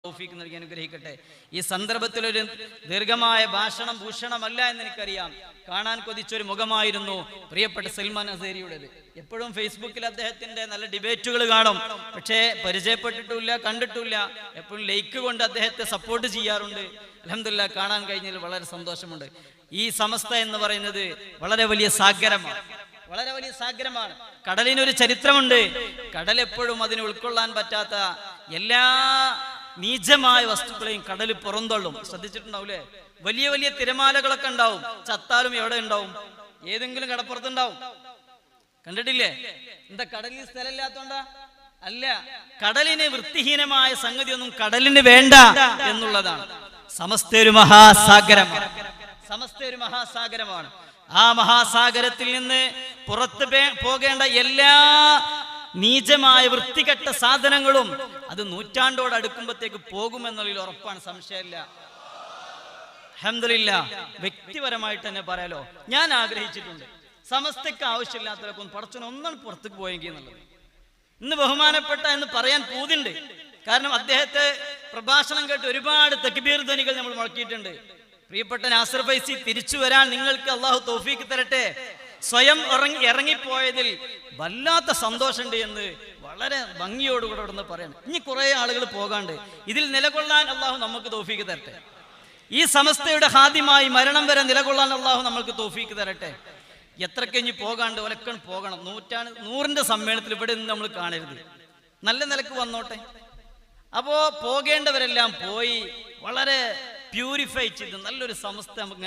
തൗഫീഖ് നൽകി അനുഗ്രഹിക്കട്ടെ. ഈ സന്ദർഭത്തിലൊരു ദീർഘമായ ഭാഷണം ഭൂഷണമല്ല എന്ന് എനിക്കറിയാം. കാണാൻ കൊതിച്ചൊരു മുഖമായിരുന്നു പ്രിയപ്പെട്ട സൽമാൻ അസേരിയുടേത്. എപ്പോഴും ഫേസ്ബുക്കിൽ അദ്ദേഹത്തിന്റെ നല്ല ഡിബേറ്റുകൾ കാണും, പക്ഷേ പരിചയപ്പെട്ടിട്ടില്ല, കണ്ടിട്ടില്ല. എപ്പോഴും ലൈക്ക് കൊണ്ട് അദ്ദേഹത്തെ സപ്പോർട്ട് ചെയ്യാറുണ്ട്. അൽഹംദുലില്ലാ കാണാൻ കഴിഞ്ഞതിൽ വളരെ സന്തോഷമുണ്ട്. ഈ സമസ്ത എന്ന് പറയുന്നത് വളരെ വലിയ സാഗരമാണ്, വളരെ വലിയ സാഗരമാണ്. കടലിനൊരു ചരിത്രമുണ്ട്. കടൽ എപ്പോഴും അതിന് ഉൾക്കൊള്ളാൻ പറ്റാത്ത എല്ലാ നീചമായ വസ്തുക്കളെയും കടൽ പുറന്തള്ളും. ശ്രദ്ധിച്ചിട്ടുണ്ടാവൂലേ? വലിയ വലിയ തിരമാലകളൊക്കെ ഉണ്ടാവും, ചത്താലും എവിടെ ഉണ്ടാവും? ഏതെങ്കിലും കടപ്പുറത്തുണ്ടാവും. കണ്ടിട്ടില്ലേ? എന്താ കടലിൽ സ്ഥലമില്ലാത്തോണ്ടാ? അല്ല, കടലിന് വൃത്തിഹീനമായ സംഗതിയൊന്നും കടലിന് വേണ്ട എന്നുള്ളതാണ്. സമസ്ത ഒരു മഹാസാഗരമാണ്, സമസ്ത ഒരു മഹാസാഗരമാണ്. ആ മഹാസാഗരത്തിൽ നിന്ന് പുറത്ത് പോകേണ്ട എല്ലാ നീചമായ വൃത്തികെട്ട സാധനങ്ങളും അത് നൂറ്റാണ്ടോട് അടുക്കുമ്പോഴത്തേക്ക് പോകുമെന്നുള്ളതിൽ ഉറപ്പാണ്, സംശയമില്ല. അൽഹംദുലില്ലാ വ്യക്തിപരമായിട്ട് തന്നെ പറയാലോ, ഞാൻ ആഗ്രഹിച്ചിട്ടുണ്ട് സമസ്തയ്ക്ക് ആവശ്യമില്ലാത്തവരൊക്കെ പടച്ചവൻ ഒന്നാണ് പുറത്തേക്ക് പോയെങ്കിൽ എന്നുള്ളത്. ഇന്ന് ബഹുമാനപ്പെട്ട എന്ന് പറയാൻ പൂതിണ്ട്. കാരണം അദ്ദേഹത്തെ പ്രഭാഷണം കേട്ട് ഒരുപാട് തക്ബീർ ധ്വനികൾ നമ്മൾ മുഴക്കിയിട്ടുണ്ട്. പ്രിയപ്പെട്ട നാസർ ഫൈസി, തിരിച്ചു വരാൻ നിങ്ങൾക്ക് അള്ളാഹു തൗഫീഖ് തരട്ടെ. സ്വയം ഇറങ്ങിപ്പോയതിൽ വല്ലാത്ത സന്തോഷമുണ്ട് എന്ന് വളരെ ഭംഗിയോടുകൂടെ ഇവിടുന്ന് പറയണം. ഇനി കുറെ ആളുകൾ പോകാണ്ട്, ഇതിൽ നിലകൊള്ളാൻ അള്ളാഹു നമുക്ക് തൗഫീഖ് തരട്ടെ. ഈ സമസ്തയുടെ ഹാദിമായി മരണം വരെ നിലകൊള്ളാൻ അള്ളാഹു നമുക്ക് തൗഫീഖ് തരട്ടെ. എത്രക്ക് ഇനി പോകാണ്ട് ഒലക്കൺ പോകണം. 100ന്റെ സമ്മേളനത്തിൽ ഇവിടെ നിന്ന് നമ്മൾ കാണരുത്, നല്ല നിലക്ക് വന്നോട്ടെ. അപ്പോ പോകേണ്ടവരെല്ലാം പോയി വളരെ പ്യൂരിഫൈ ചെയ്ത് നല്ലൊരു സമസ്ത നമുക്ക്